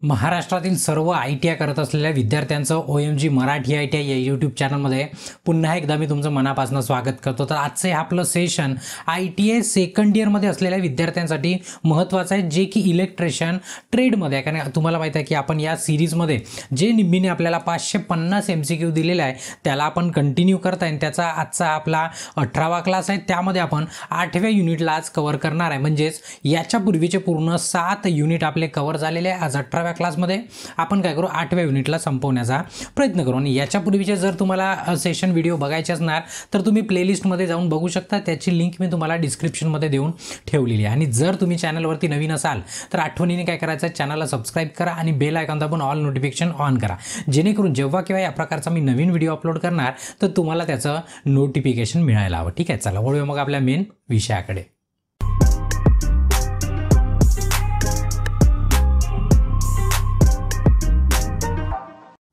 महाराष्ट्रातील सर्व ITI करत असलेल्या विद्यार्थ्यांचं OMG मराठी ITI या यूट्यूब चॅनलमध्ये पुन्हा एकदा मी तुमचं मनापासून स्वागत करतो। तर आजचे आपलं सेशन ITI सेकंड इयरमध्ये असलेल्या विद्यार्थ्यांसाठी महत्त्वाचं आहे, जे की इलेक्ट्रिशियन ट्रेडमध्ये आहे। कारण तुम्हाला माहिती आहे की आपण या सिरीजमध्ये जे निम्मीने आपल्याला 550 MCQ दिलेले आहे त्याला आपण कंटिन्यू करत आहे। त्याचा आजचा आपला 18वा क्लास आहे, त्यामध्ये आपण 8व्या युनिटला आज कव्हर करणार आहे। म्हणजेच याच्यापूर्वीचे पूर्ण 7 युनिट आपले कव्हर झालेले आहे। आज 18व्या क्लासमध्ये आपण काय करू, 8व्या युनिटला संपवण्याचा प्रयत्न करू। आणि याच्यापूर्वीचे जर तुम्हाला सेशन व्हिडिओ बघायचे असणार तर तुम्ही प्लेलिस्टमध्ये जाऊन बघू शकता, त्याची लिंक मी तुम्हाला डिस्क्रिप्शनमध्ये देऊन ठेवलेली आहे। आणि जर तुम्ही चॅनलवरती नवीन असाल तर आठवणीने काय करायचं, चॅनलला सबस्क्राइब करा आणि बेल आयकॉन दाबून ऑल नोटिफिकेशन ऑन करा, जेणेकरून जेव्हा किंवा या प्रकारचा मी नवीन व्हिडिओ अपलोड करणार तर तुम्हाला त्याचं नोटिफिकेशन मिळायला हवं। ठीक आहे, चला वळूया मग आपल्या मेन विषयाकडे।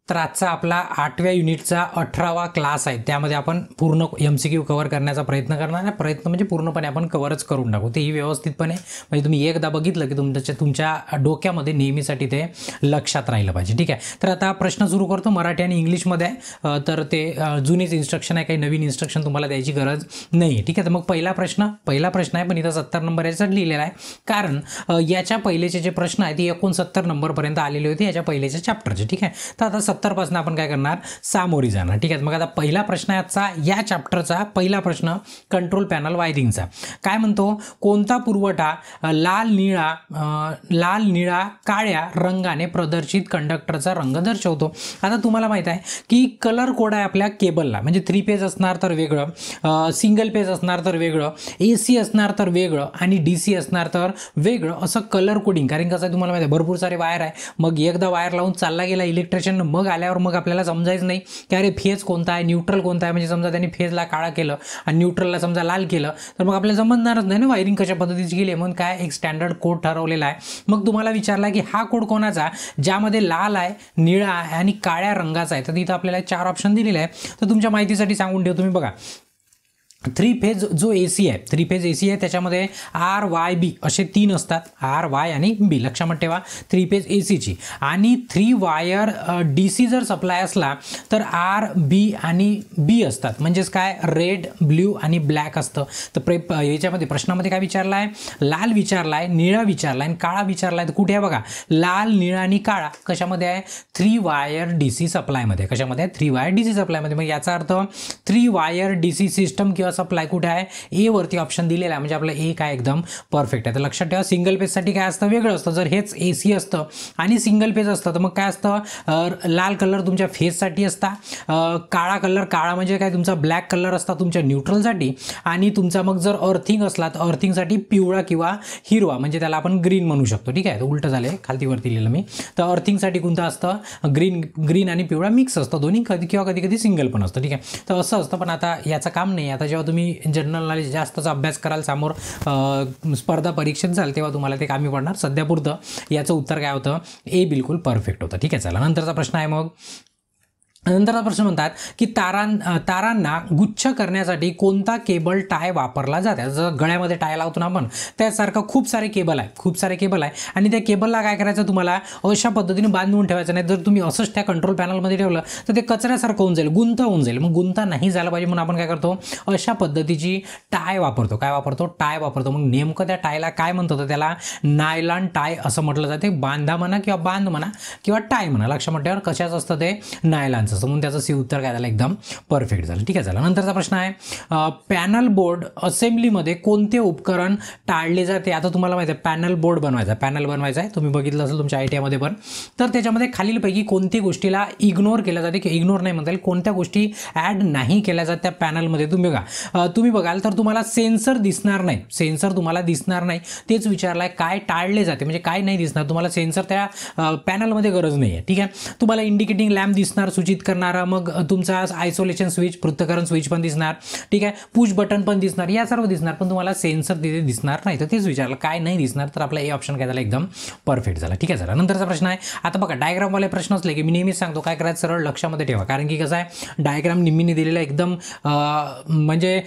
तर आजचा आपला 8व्या युनिटचा 18वा क्लास आहे, त्यामध्ये आपण पूर्ण MCQ कव्हर करण्याचा प्रयत्न करणार आहे। प्रयत्न म्हणजे पूर्णपणे आपण कव्हरच करून टाकू, तेही व्यवस्थितपणे। म्हणजे तुम्ही एकदा बघितलं की तुमच्या डोक्यामध्ये नेहमीसाठी ते लक्षात राहिलं पाहिजे। ठीक आहे, तर आता प्रश्न सुरू करतो। मराठी आणि इंग्लिशमध्ये आहे, तर ते जुनेच इन्स्ट्रक्शन आहे, काही नवीन इन्स्ट्रक्शन तुम्हाला द्यायची गरज नाही आहे। ठीक आहे, तर मग पहिला प्रश्न आहे, पण इथं 70 नंबर याच्यात लिहिलेला आहे, कारण याच्या पहिलेचे जे प्रश्न आहेत ते 69 नंबरपर्यंत आलेले होते याच्या पहिलेच्या चॅप्टरचे। ठीक आहे, तर आता 70 पासून आपण काय करणार, सामोरी जाणार। ठीक आहे, मग आता पहिला प्रश्न आहे आजचा या चॅप्टरचा पहिला प्रश्न कंट्रोल पॅनल वायरिंगचा। काय म्हणतो, कोणता पुरवठा लाल निळा काळ्या रंगाने प्रदर्शित कंडक्टरचा रंग दर्शवतो। आता तुम्हाला माहित आहे की कलर कोड आहे आपल्या केबलला, म्हणजे 3 पेज असणार तर वेगळं, सिंगल पेज असणार तर वेगळं, AC असणार तर वेगळं आणि DC असणार तर वेगळं, असं कलर कोडिंग। कारण कसं आहे तुम्हाला माहिती आहे, भरपूर सारे वायर आहे, मग एकदा वायर लावून चालला गेला इलेक्ट्रिशियन, मग आल्यावर मग आपल्याला समजायचं नाही की अरे फेज कोणता आहे, न्यूट्रल कोणता आहे। म्हणजे समजा त्यांनी फेजला काळा केलं आणि न्यूट्रलला समजा लाल केलं तर मग आपल्याला समजणारच नाही ना वायरिंग कशा पद्धतीची केली आहे। म्हणून काय एक स्टँडर्ड कोड ठरवलेला आहे। मग तुम्हाला विचारला की हा कोड कोणाचा, ज्यामध्ये लाल आहे, निळा आहे आणि काळ्या रंगाचा आहे, तर तिथं आपल्याला 4 ऑप्शन दिलेले आहे। तर तुमच्या माहितीसाठी सांगून ठेव, तुम्ही बघा 3 फेज जो AC आहे, 3 फेज AC आहे, त्याच्यामध्ये RYB असे 3 असतात, RY आणि B लक्षात ठेवा, 3 फेज AC ची। आणि 3 वायर DC जर सप्लाय असला तर RB आणि B असतात, म्हणजेच काय रेड, ब्ल्यू आणि ब्लॅक असतं। तर याच्यामध्ये प्रश्नामध्ये काय विचारला आहे, लाल विचारला आहे, निळा विचारला आहे आणि काळा विचारला आहे। तर कुठे आहे बघा, लाल, निळा आणि काळा कशामध्ये आहे, 3 वायर DC सप्लायमध्ये। कशामध्ये आहे, 3 वायर DC सप्लायमध्ये। मग याचा अर्थ 3 वायर DC सिस्टम किंवा सप्लाय कुठे आहे, ए वरती ऑप्शन दिलेला आहे, म्हणजे आपलं ए काय एकदम परफेक्ट आहे। तर लक्षात ठेवा, सिंगल पेजसाठी काय असतं, वेगळं असतं। जर हेच AC असतं आणि सिंगल पेज असतं तर मग काय असतं, लाल कलर तुमच्या फेजसाठी असता, काळा कलर, काळा म्हणजे काय तुमचा ब्लॅक कलर असता तुमच्या न्यूट्रलसाठी, आणि तुमचा मग जर अर्थिंग असला तर अर्थिंगसाठी पिवळा किंवा हिरवा, म्हणजे त्याला आपण ग्रीन म्हणू शकतो। ठीक आहे, तर उलटं झालं, खालती वरती लिहिलं मी। तर अर्थिंगसाठी कोणतं असतं, ग्रीन आणि पिवळा मिक्स असतं दोन्ही, कधी कधी सिंगल पण असतं। ठीक आहे, तर असं असतं, पण आता याचं काम नाही। आता जेव्हा तुम्ही जनरल नॉलेज जास्तचा अभ्यास कराल, समोर स्पर्धा परीक्षेत जाल, तेव्हा तुम्हाला ते कामी पडणार। सध्यापुरतं याचं उत्तर काय होतं, ए बिलकुल परफेक्ट होतं। ठीक आहे, चला नंतरचा प्रश्न आहे। मग नंतरचा प्रश्न म्हणतात की तारांना गुच्छ करण्यासाठी कोणता केबल टाय वापरला जातो। जर गळ्यामध्ये टाय लावतो ना आपण, त्यासारखं खूप सारे केबल आहे, आणि त्या केबलला काय करायचं, तुम्हाला अशा पद्धतीने बांधून ठेवायचं नाही। जर तुम्ही असंच त्या कंट्रोल पॅनलमध्ये ठेवलं तर ते कचऱ्यासारखं होऊन जाईल, गुंता होऊन जाईल। मग गुंता नाही झाला पाहिजे म्हणून आपण काय करतो, अशा पद्धतीची टाय वापरतो। काय वापरतो, टाय वापरतो। मग नेमकं त्या टायला काय म्हणतो, त्याला नायलॉन टाय असं म्हटलं जाते। बांधा म्हणा किंवा बांध म्हणा किंवा टाय म्हणा, लक्षात ठेवा कशाचं असतं ते, नायलॉन। म्हणून त्याचं सी उत्तर काय झालं, एकदम परफेक्ट झालं। ठीक आहे, चला नंतरचा प्रश्न आहे, पॅनल बोर्ड असेंब्लीमध्ये कोणते उपकरण टाळले जाते। आता तुम्हाला माहिती आहे पॅनल बनवायचा आहे, तुम्ही बघितलं असेल तुमच्या ITI मध्ये पण। तर त्याच्यामध्ये खालीलपैकी कोणत्या गोष्टीला इग्नोर केल्या जाते, की इग्नोर नाही म्हणता येईल, कोणत्या गोष्टी ॲड नाही केल्या जातात त्या पॅनलमध्ये। तुम्ही बघाल तर तुम्हाला सेन्सर दिसणार नाही, तेच विचारलाय काय टाळले जाते, म्हणजे काय नाही दिसणार तुम्हाला, सेन्सर त्या पॅनलमध्ये गरज नाही आहे। ठीक आहे, तुम्हाला इंडिकेटिंग लॅम्प दिसणार, सूचित करणारा मग तुमचा आयसोलेशन स्विच, पृथक्करण स्विच पण दिसणार, ठीक आहे, पुश बटन पण दिसणार, या सर्व दिसणार, पण तुम्हाला सेन्सर तिथे दिसणार नाही. तर तेच विचारलं काय नाही दिसणार, तर आपला ए ऑप्शन काय झाला एकदम परफेक्ट झाला. ठीक आहे, चला नंतरचा प्रश्न आहे. आता बघा डायग्रामवाले प्रश्न असले की मी नेहमीच सांगतो काय करायचं, सरळ लक्षामध्ये ठेवा, कारण की कसं आहे डायग्राम निम्मीने दिलेला एकदम म्हणजे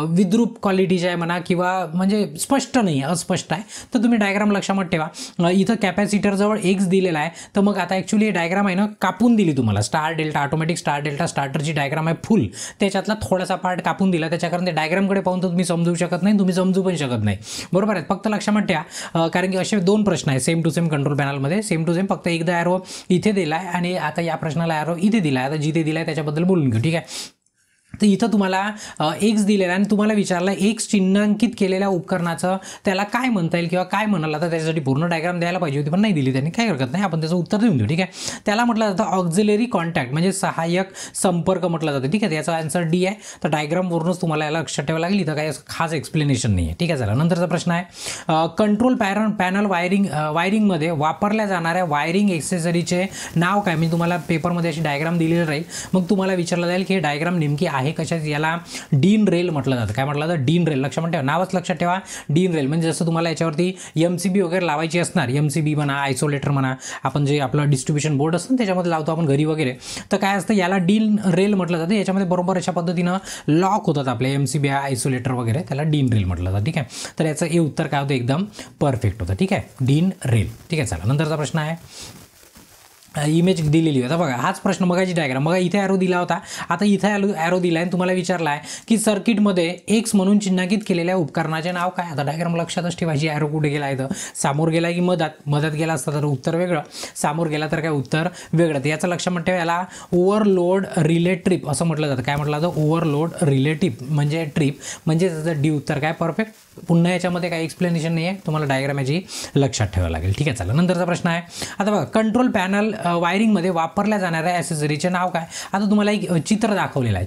विद्रूप क्वालिटीचे आहे म्हणा किंवा म्हणजे स्पष्ट नाही, अस्पष्ट आहे, तर तुम्ही डायग्राम लक्षामध्ये ठेवा. इथं कॅपॅसिटरजवळ एक्स दिलेला आहे, तर मग आता ॲक्च्युली डायग्राम आहे ना कापून दिली तुम्हाला, star delta automatic star delta स्टार्टरची डायग्राम आहे फुल, त्याच्यातला थोडासा पार्ट कापून दिला, त्याच्या कारण ते डायग्रामकडे पाहून तर तुम्ही समजू शकत नाही, तुम्ही समजू पण शकत नाही, बरोबर आहे. फक्त लक्षामध्ये ठेवा, कारण की असे दोन प्रश्न आहे सेम टू सेम कंट्रोल पॅनलमध्ये, सेम टू सेम, फक्त एकदा ॲरो इथे दिला आहे आणि आता या प्रश्नाला ॲरो इथे दिला आहे. आता जिथे दिला आहे त्याच्याबद्दल बोलून घेऊ, ठीक आहे. तर इथं तुम्हाला एक्स दिलेला आणि तुम्हाला विचारलं एक्स चिन्हांकित केलेल्या उपकरणाचं त्याला काय म्हणता येईल किंवा काय म्हणाल, आता त्याच्यासाठी पूर्ण डायग्राम द्यायला पाहिजे होती पण नाही दिली त्यांनी, काही हरकत नाही, आपण त्याचं उत्तर देऊन देऊ. ठीक आहे, त्याला म्हटलं जातं ऑक्झिलरी कॉन्टॅक्ट म्हणजे सहाय्यक संपर्क म्हटलं जातं. ठीक आहे, याचा आन्सर डी आहे. तर डायग्रामवरूनच तुम्हाला याला लक्षात ठेवावं लागेल, इथं काही खास एक्सप्लेनेशन नाही आहे. ठीक आहे, चला नंतरचा प्रश्न आहे कंट्रोल पॅनल वायरिंगमध्ये वापरल्या जाणाऱ्या वायरिंग एक्सेसरीचे नाव काय. मी तुम्हाला पेपरमध्ये अशी डायग्राम दिलेली राहील, मग तुम्हाला विचारलं जाईल की हे डायग्राम नेमकी आहे कशात. याला डीन रेल म्हटलं जातं. काय म्हटलं जातं, डीन रेल. लक्षात ठेवा, नावच लक्षात ठेवा, डीन रेल. म्हणजे जसं तुम्हाला याच्यावरती MCB वगैरे लावायची असणार, MCB म्हणा, आयसोलेटर म्हणा, आपण जे आपलं डिस्ट्रीब्युशन बोर्ड असतं त्याच्यामध्ये लावतो आपण घरी वगैरे, तर काय असतं याला डीन रेल म्हटलं जातं. याच्यामध्ये बरोबर अशा पद्धतीनं लॉक होतात आपले MCB आयसोलेटर वगैरे, त्याला डीन रेल म्हटलं जातं. ठीक आहे, तर याचं हे उत्तर काय होतं एकदम परफेक्ट होतं. ठीक आहे, डीन रेल. ठीक आहे, चला नंतरचा प्रश्न आहे, इमेज दिलेली होता बघा, हाच प्रश्न मगाची डायग्राम, बघा इथे ॲरो दिला होता, आता इथे ॲरो दिला आहे, तुम्हाला विचारला आहे की सर्किटमध्ये एक्स म्हणून चिन्हांकित केलेल्या उपकरणाचे नाव काय. आता डायग्राम लक्षातच ठेवायची, ॲरो कुठे गेला आहे, तर समोर गेला की मधात गेला असता तर उत्तर वेगळं, समोर गेला तर काय उत्तर वेगळं. तर याचं लक्षात ठेवा, याला ओव्हरलोड रिले ट्रिप असं म्हटलं जातं. काय म्हटलं जातं, ओव्हरलोड रिले ट्रिप म्हणजे ट्रिप, म्हणजे त्याचं डी उत्तर काय परफेक्ट. पुन्हा याच्यामध्ये काही एक्सप्लेनेशन नाही आहे, तुम्हाला डायग्राम याची लक्षात ठेवावं लागेल. ठीक आहे, चला नंतरचा प्रश्न आहे. आता बघा कंट्रोल पॅनल वायरिंगमध्ये वापरल्या जाणाऱ्या ॲसेसरीचे नाव काय. आता तुम्हाला एक चित्र दाखवलेलं आहे,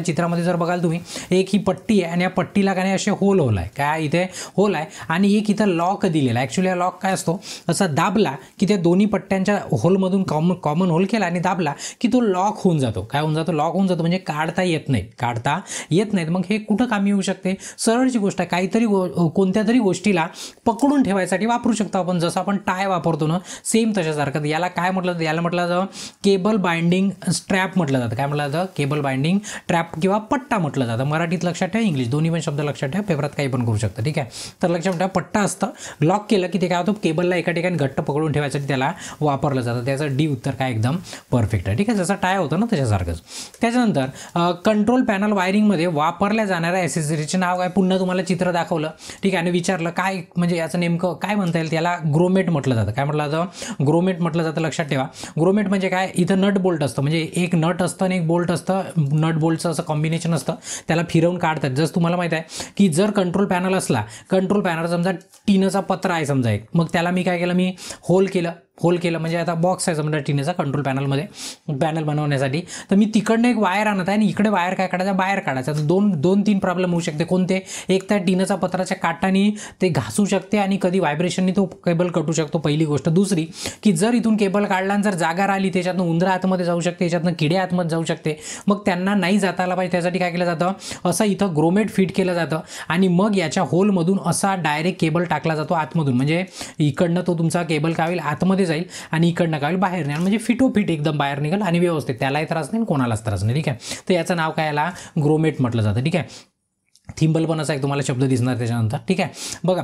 चित्रामध्ये जर बघाल तुम्ही, एक ही पट्टी आहे आणि या पट्टीला काय असे होल आहे, काय इथे होल आहे आणि एक इथं लॉक दिलेला आहे. ॲक्च्युली हा लॉक काय असतो, असं दाबला की त्या दोन्ही पट्ट्यांच्या होलमधून कॉमन होल केला आणि दाबला की तो लॉक होऊन जातो. काय होऊन जातो, लॉक होऊन जातो, म्हणजे काढता येत नाहीत. मग हे कुठं कामी येऊ शकते, सरळची गोष्ट आहे, काहीतरी कोणत्या तरी गोष्टीला पकडून ठेवायसाठी वापरू शकतो आपण, जसं आपण टाय वापरतो ना, सेम तशासारखं. याला काय म्हटलं जातं, याला म्हटलं जातं केबल बाइंडिंग स्ट्रॅप म्हटलं जातं. काय म्हटलं जातं, केबल बाइंडिंग ट्रॅप किंवा पट्टा म्हटलं जातं. मराठीत लक्षात ठेवा, इंग्लिश दोन्ही पण शब्द लक्षात ठेवा, पेपरात काही पण करू शकतं. ठीक आहे, तर लक्षात ठेवा पट्टा असतं, लॉक केलं की ते काय होतं, केबलला एका ठिकाणी घट्ट पकडून ठेवायसाठी त्याला वापरलं जातं. त्याचं डी उत्तर काय एकदम परफेक्ट आहे. ठीक आहे, जसं टाय होतं ना त्याच्यासारखंच. त्याच्यानंतर कंट्रोल पॅनल वायरिंगमध्ये वापरल्या जाणाऱ्या ॲसेसरीचे नाव काय. पुन्हा तुम्हाला चित्र दाखवलं, ठीक आहे, आणि विचारलं काय म्हणजे याचं नेमकं काय म्हणता येईल, त्याला ग्रोमेट म्हटलं जातं. काय म्हटलं जातं, ग्रोमेट म्हटलं जातं. लक्षात ठेवा, ग्रोमेट म्हणजे काय, इथं नट बोल्ट असतं, म्हणजे एक नट असतं आणि एक बोल्ट असतं, नट बोल्टचं असं कॉम्बिनेशन असतं, त्याला फिरवून काढतात. जसं तुम्हाला माहिती आहे की जर कंट्रोल पॅनल असला, कंट्रोल पॅनल समजा टिनचा पत्रा आहे समजा एक, मग त्याला मी काय केलं, मी होल केलं म्हणजे आता बॉक्स आहे समजा टिनेचा कंट्रोल पॅनलमध्ये, पॅनल बनवण्यासाठी, तर मी तिकडनं एक वायर आणत आहे आणि इकडे वायर काय काढायचा, बाहेर काढायचा. तर दोन तीन प्रॉब्लेम होऊ शकते. कोणते, एक त्या टिनचा पत्राच्या काटाने ते घासू शकते आणि कधी व्हायब्रेशननी तो केबल कटू शकतो, पहिली गोष्ट. दुसरी की जर इथून केबल काढला आणि जर जागा राहिली, त्याच्यातनं उंदरं आतमध्ये जाऊ शकते, त्याच्यातनं किडे आतमध्ये जाऊ शकते, मग त्यांना नाही जाता आला पाहिजे. त्यासाठी काय केलं जातं, असं इथं ग्रोमेट फिट केलं जातं आणि मग याच्या होलमधून असा डायरेक्ट केबल टाकला जातो आतमधून, म्हणजे इकडनं तो तुमचा केबल काय होईल, आतमध्ये जाईल आणि इकडनं काय होईल, बाहेर निघाल, म्हणजे फिटोफिट एकदम बाहेर निघाल आणि व्यवस्थित, त्यालाही त्रास नाही कोणालाच त्रास नाही. ठीक आहे, तर याचं नाव काय, याला ग्रोमेट म्हटलं जातं. ठीक आहे, थिंबल पण असा एक तुम्हाला शब्द दिसणार त्याच्यानंतर. ठीक आहे, बघा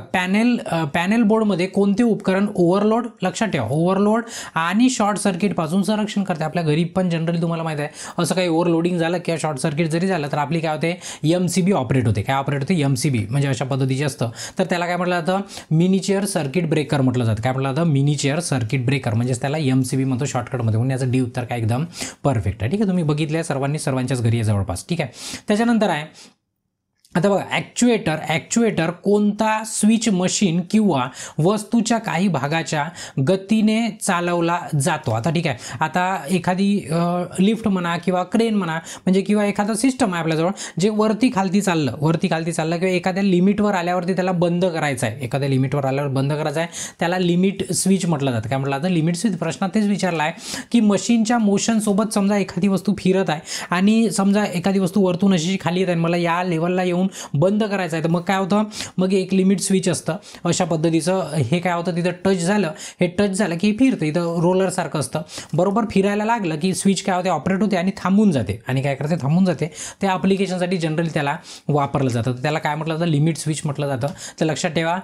पॅनेल बोर्डमध्ये कोणते उपकरण ओव्हरलोड, लक्षात ठेवा, ओव्हरलोड आणि शॉर्ट सर्किटपासून संरक्षण करते. आपल्या घरी पण जनरली तुम्हाला माहिती आहे, असं काही ओव्हरलोडिंग झालं किंवा शॉर्ट सर्किट जरी झालं तर आपली काय होते, MCB ऑपरेट होते. काय ऑपरेट होते, MCB, म्हणजे अशा पद्धतीचे असतं. तर त्याला काय म्हटलं जातं, मिनिचर सर्किट ब्रेकर म्हटलं जातं. काय म्हटलं जातं, मिनिचर सर्किट ब्रेकर, म्हणजेच त्याला MCB म्हणतो शॉर्टकटमध्ये, म्हणून याचं डी उत्तर काय एकदम परफेक्ट आहे. ठीक आहे, तुम्ही बघितलं सर्वांनी, सर्वांच्याच घरी आहे जवळपास. ठीक आहे, त्याच्यानंतर आहे आता बघा, ॲक्च्युएटर कोणता स्विच मशीन किंवा वस्तूच्या काही भागाच्या गतीने चालवला जातो. आता ठीक आहे, आता एखादी लिफ्ट म्हणा किंवा क्रेन म्हणा, म्हणजे किंवा एखादं सिस्टम आहे आपल्याजवळ जे वरती खालती चाललं किंवा एखाद्या लिमिटवर आल्यावरती त्याला बंद करायचं आहे, एखाद्या लिमिटवर आल्यावर बंद करायचं आहे, त्याला लिमिट स्विच म्हटलं जातं. काय म्हटलं जातं? Limit switch. प्रश्नात तेच विचारला आहे की मशीनच्या मोशनसोबत समजा एखादी वस्तू फिरत आहे आणि समजा एखादी वस्तू वरतून अशी खाली येत आहे, मला या लेवलला येऊन बंद करायचं आहे, तर मग काय होतं, मग एक लिमिट स्विच असतं अशा पद्धतीचं. हे काय होतं, तिथं टच झालं की फिरतं, इथं रोलर सारखं असतं. बरोबर फिरायला लागलं की स्विच काय होते, ऑपरेट होते आणि थांबून जाते. आणि काय करते, थांबून जाते. त्या ॲप्लिकेशनसाठी जनरली त्याला वापरलं जातं. त्याला काय म्हटलं जातं, लिमिट स्विच म्हटलं जातं. तर लक्षात ठेवा,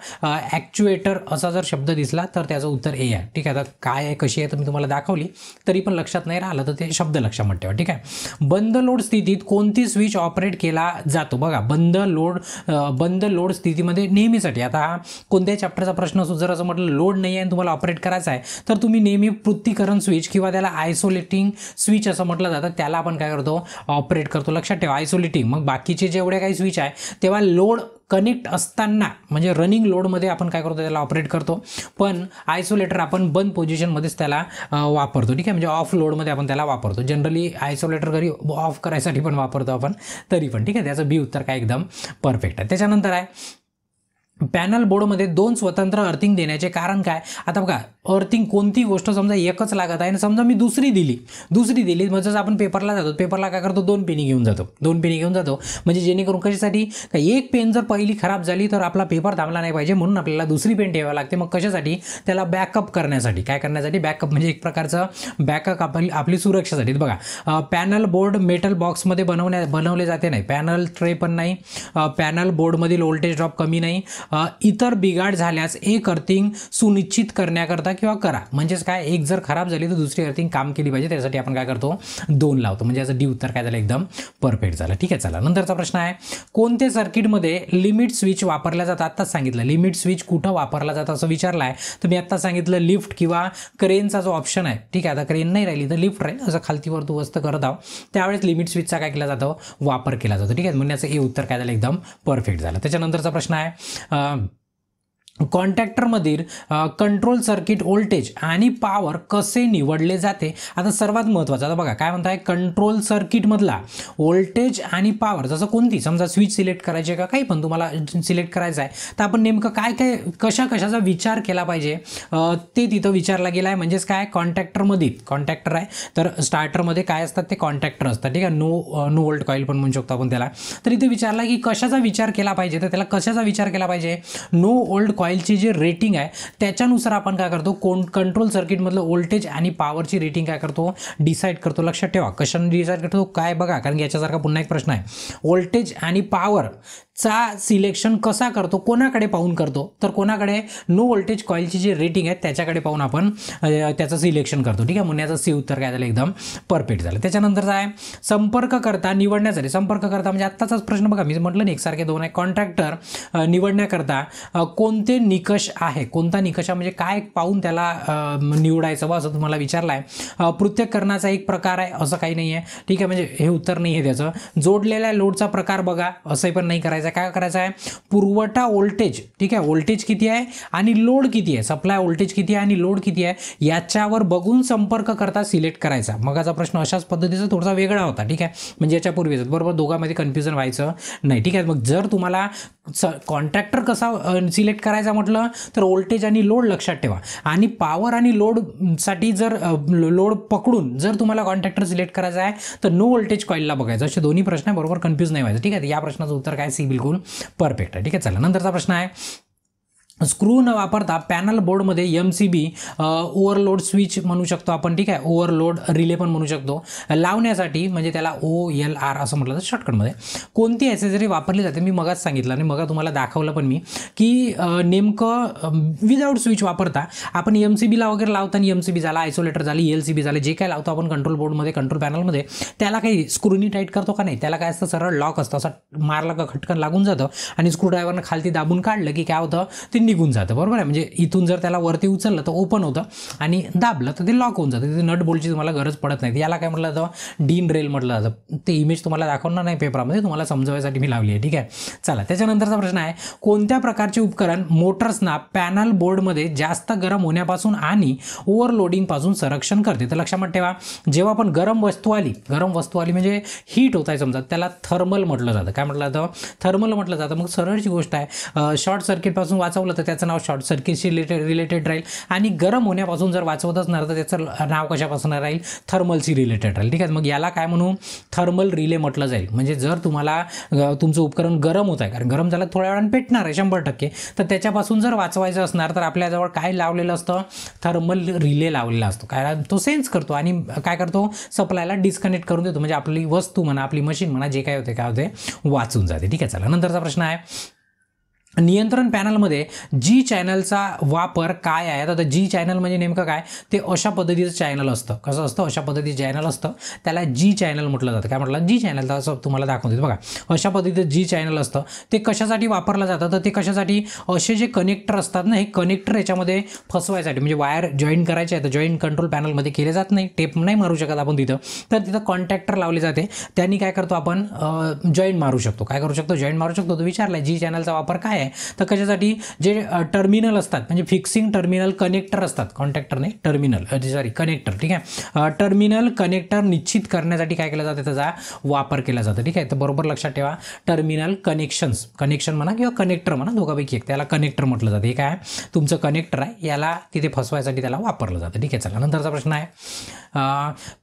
ॲक्च्युएटर असा जर शब्द दिसला तर त्याचं उत्तर ए आहे. ठीक आहे, आता काय आहे कशी आहे तर मी तुम्हाला दाखवली, तरी पण लक्षात नाही राहिलं तर ते शब्द लक्षात ठेवा. ठीक आहे, बंद लोड स्थितीत कोणती स्विच ऑपरेट केला जातो? बघा, बंद लोड स्थितीमध्ये नेहमीसाठी. आता हा कोणत्याही चॅप्टरचा प्रश्न असो, जर असं म्हटलं लोड नाही आहे आणि तुम्हाला ऑपरेट करायचं आहे तर तुम्ही नेहमी पृथ्वीकरण स्विच किंवा त्याला आयसोलेटिंग स्विच असं म्हटलं जातं, त्याला आपण काय करतो, ऑपरेट करतो. लक्षात ठेवा, आयसोलेटिंग. मग बाकीचे जेवढे काही स्विच आहे तेव्हा लोड कनेक्ट असताना म्हणजे रनिंग लोडमध्ये आपण काय करतो, त्याला ऑपरेट करतो. पण आयसोलेटर आपण बंद पोझिशनमध्येच त्याला वापरतो. ठीक आहे, म्हणजे ऑफ लोडमध्ये आपण त्याला वापरतो. जनरली आयसोलेटर घरी ऑफ करायसाठी पण वापरतो आपण, तरी पण. ठीक आहे, त्याचं बी उत्तर काय एकदम परफेक्ट आहे. त्याच्यानंतर आहे पॅनल बोर्डमध्ये 2 स्वतंत्र अर्थिंग देण्याचे कारण काय? आता बघा, अर्थिंग कोणती गोष्ट समजा एकच लागत आहे आणि समजा मी दुसरी दिली मग जसं आपण पेपरला जातो, पेपरला काय करतो, 2 पेनी घेऊन जातो. म्हणजे जेणेकरून कशासाठी, एक पेन जर पहिली खराब झाली तर आपला पेपर थांबला नाही पाहिजे, म्हणून आपल्याला दुसरी पेन ठेवावी लागते. मग कशासाठी, त्याला बॅकअप करण्यासाठी. काय करण्यासाठी, बॅकअप म्हणजे एक प्रकारचं बॅकअप आपली सुरक्षेसाठी. बघा, पॅनल बोर्ड मेटल बॉक्समध्ये बनवले जाते नाही, पॅनल ट्रे पण नाही, पॅनल बोर्डमधील व्होल्टेज ड्रॉप कमी नाही, इतर बिघाड झाल्यास एक अर्थिंग सुनिश्चित करण्याकरता किंवा करा. म्हणजेच काय, एक जर खराब झाली तर दुसरी अर्थिंग काम केली पाहिजे, त्यासाठी आपण काय करतो, 2 लावतो. म्हणजे याचं डी उत्तर काय झालं, एकदम परफेक्ट झालं. ठीक आहे, चला नंतरचा प्रश्न आहे, कोणते सर्किटमध्ये लिमिट स्विच वापरल्या जातात? आत्ताच सांगितलं लिमिट स्विच कुठं वापरला जातं असं विचारलं आहे, तर मी आत्ता सांगितलं लिफ्ट किंवा क्रेनचा जो ऑप्शन आहे. ठीक आहे, आता क्रेन नाही राहिली तर लिफ्ट राहील, असं खालतीवर तू वस्त करत आहो त्यावेळेस लिमिट स्विचचा काय केला जातो, वापर केला जातो. ठीक आहे, म्हणजे याचं हे उत्तर काय झालं, एकदम परफेक्ट झालं. त्याच्यानंतरचा प्रश्न आहे, कॉन्टॅक्टरमधील कंट्रोल सर्किट व्होल्टेज आणि पॉवर कसे निवडले जाते? आता सर्वात महत्त्वाचं, आता बघा काय म्हणताय, कंट्रोल सर्किटमधला व्होल्टेज आणि पॉवर, जसं कोणती समजा स्विच सिलेक्ट करायचे का काही पण तुम्हाला सिलेक्ट करायचं आहे, तर आपण नेमकं काय कशाचा विचार केला पाहिजे ते तिथं विचारला गेला आहे. म्हणजेच काय, कॉन्टॅक्टर आहे तर स्टार्टरमध्ये काय असतात, ते कॉन्टॅक्टर असतात. ठीक आहे, नो व्होल्ट कॉईल पण म्हणू शकतो आपण त्याला. तर इथे विचारला की कशाचा विचार केला पाहिजे, तर त्याला कशाचा विचार केला पाहिजे, नो व्होल्ट कॉईलची जे रेटिंग आहे त्याच्यानुसार आपण काय करतो, कंट्रोल सर्किटमधलं व्होल्टेज आणि पॉवरची रेटिंग काय करतो, डिसाईड करतो. लक्षात ठेवा, कशाने डिसाईड करतो काय बघा, कारण याच्यासारखा पुन्हा एक प्रश्न आहे, व्होल्टेज आणि पॉवरचा सिलेक्शन कसा करतो, कोणाकडे पाहून करतो, तर कोणाकडे, नो व्होल्टेज कॉईलची जी रेटिंग आहे त्याच्याकडे पाहून आपण त्याचं सिलेक्शन करतो. ठीक आहे, म्हणून याचं सी उत्तर काय झालं, एकदम परफेक्ट झालं. त्याच्यानंतरचा आहे, संपर्ककर्ता निवडण्यासाठी. संपर्ककर्ता म्हणजे आत्ताचाच प्रश्न बघा, मी म्हटलं नाही एकसारखे 2 आहे. कॉन्ट्रॅक्टर निवडण्याकरता कोणते निकष आहे, कोणता निकष म्हणजे काय पाहून त्याला निवडायचं व असं तुम्हाला विचारलं आहे. पृथक्करणाचा एक प्रकार आहे असं काही नाही आहे. ठीक आहे, म्हणजे हे उत्तर नाही आहे त्याचं. जोडलेल्या लोडचा प्रकार बघा, असंही पण नाही करायचं. काय करायचं आहे, पुरवठा व्होल्टेज. ठीक आहे, व्होल्टेज किती आहे आणि लोड किती आहे, सप्लाय व्होल्टेज किती आहे आणि लोड किती आहे याच्यावर बघून संपर्ककर्ता सिलेक्ट करायचा. मगाचा प्रश्न अशाच पद्धतीचा थोडासा वेगळा होता. ठीक आहे, म्हणजे याच्यापूर्वीच बरोबर दोघांमध्ये कन्फ्युजन व्हायचं नाही. ठीक आहे, मग जर तुम्हाला कॉन्ट्रॅक्टर कसा सिलेक्ट करायचा म्हटलं तर व्होल्टेज आणि लोड लक्षात ठेवा, आणि पॉवर आणि लोडसाठी जर लोड पकडून जर तुम्हाला कॉन्ट्रॅक्टर सिलेक्ट करायचा आहे तर नो व्होल्टेज कॉईलला बघायचं. असे दोन्ही प्रश्न बरोबर कन्फ्यूज नाही व्हायचं. ठीक आहे, या प्रश्नाचं उत्तर काय, सी बिलकुल परफेक्ट आहे. ठीक आहे, चला नंतरचा प्रश्न आहे, स्क्रू न वापरता पॅनल बोर्डमध्ये MCB ओव्हरलोड स्विच म्हणू शकतो आपण. ठीक आहे, ओव्हरलोड रिले पण म्हणू शकतो. लावण्यासाठी म्हणजे त्याला OLR असं म्हटलं तर शॉर्टकटमध्ये कोणती ॲक्सेसरी वापरली जाते, मी मगाच सांगितलं आणि मग तुम्हाला दाखवलं पण मी की नेमकं विदाऊट स्विच वापरता आपण MCBला वगैरे लावताना MCB झाला, आयसोलेटर झाली, LCB झाले, जे काय लावतो आपण कंट्रोल बोर्डमध्ये, कंट्रोल पॅनलमध्ये, त्याला काही स्क्रूनी टाईट करतो का नाही, त्याला काय असतं, सरळ लॉक असतं, असं मारला का खटकन लागून जातं आणि स्क्रूड्रायव्हरनं खालती दाबून काढलं की काय होतं, ते निघून जातं, बरोबर आहे. म्हणजे इथून जर त्याला वरती उचललं तर ओपन होतं आणि दाबलं तर ते लॉक होऊन जातं. तिथे नट बोल्टची तुम्हाला गरज पडत नाही. याला काय म्हटलं जातं, डीन रेल म्हटलं जातं. ते इमेज तुम्हाला दाखवणार नाही पेपरामध्ये, तुम्हाला समजवायसाठी मी लावली आहे, ठीक आहे. चला, त्याच्यानंतरचा प्रश्न आहे, कोणत्या प्रकारचे उपकरण मोटर्सना पॅनल बोर्डमध्ये जास्त गरम होण्यापासून आणि ओव्हरलोडिंगपासून संरक्षण करते. तर लक्षात ठेवा, जेव्हा पण गरम वस्तू आली म्हणजे हीट होत आहे समजा, त्याला थर्मल म्हटलं जातं. काय म्हटलं जातं, थर्मल म्हटलं जातं. मग सरळची गोष्ट आहे, शॉर्ट सर्किटपासून वाचवलं तर त्याचं नाव शॉर्ट सर्किटशी रिलेटेड राहील आणि गरम होण्यापासून जर वाचवत असणार तर त्याचं नाव कशापासून राहील, थर्मलशी रिलेटेड राहील, ठीक आहे. मग याला काय म्हणू, थर्मल रिले म्हटलं जाईल. म्हणजे जर तुम्हाला तुमचं उपकरण गरम होत आहे, कारण गरम झालं थोड्या वेळानं पेटणार आहे 100%, तर त्याच्यापासून जर वाचवायचं असणार तर आपल्याजवळ काय लावलेलं असतं, थर्मल रिले लावलेला असतो. काय, तो सेन्स करतो आणि काय करतो, सप्लायला डिस्कनेक्ट करून देतो. म्हणजे आपली वस्तू म्हणा, आपली मशीन म्हणा, जे काय होते वाचून जाते, ठीक आहे. चला, नंतरचा प्रश्न आहे, नियंत्रण पॅनलमध्ये जी चॅनलचा वापर काय आहे. आता जी चॅनल म्हणजे नेमकं काय, ते अशा पद्धतीचं चॅनल असतं. कसं असतं, अशा पद्धतीचं चॅनल असतं, त्याला जी चॅनल म्हटलं जातं. काय म्हटलं, जी चॅनल, असं तुम्हाला दाखवून देतो बघा. अशा पद्धतीचं जी चॅनल असतं ते कशासाठी वापरलं जातं, तर ते कशासाठी, असे जे कनेक्टर असतात ना, हे कनेक्टर याच्यामध्ये फसवायसाठी, म्हणजे वायर जॉईन करायचे आहे तर जॉईंट कंट्रोल पॅनलमध्ये केले जात नाही, टेप नाही मारू शकत आपण तिथं, तर तिथं कॉन्टॅक्टर लावले जाते. त्यांनी काय करतो आपण, जॉईंट मारू शकतो. काय करू शकतो, जॉईंट मारू शकतो. तो विचारला जी चॅनलचा वापर काय आहे, तर कशासाठी, जे टर्मिनल असतात, म्हणजे फिक्सिंग टर्मिनल कनेक्टर असतात, कॉन्टॅक्टर नाही, टर्मिनल कनेक्टर, ठीक आहे. टर्मिनल कनेक्टर निश्चित करण्यासाठी काय केलं जातं, त्याचा वापर केला जातो, ठीक आहे. तर बरोबर लक्षात ठेवा, टर्मिनल कनेक्शन म्हणा किंवा कनेक्टर म्हणा, दोघापैकी एक, त्याला कनेक्टर म्हटलं जातं. हे काय, तुमचं कनेक्टर आहे, याला तिथे फसवायसाठी त्याला वापरलं जातं, ठीक आहे. चला, नंतरचा प्रश्न आहे,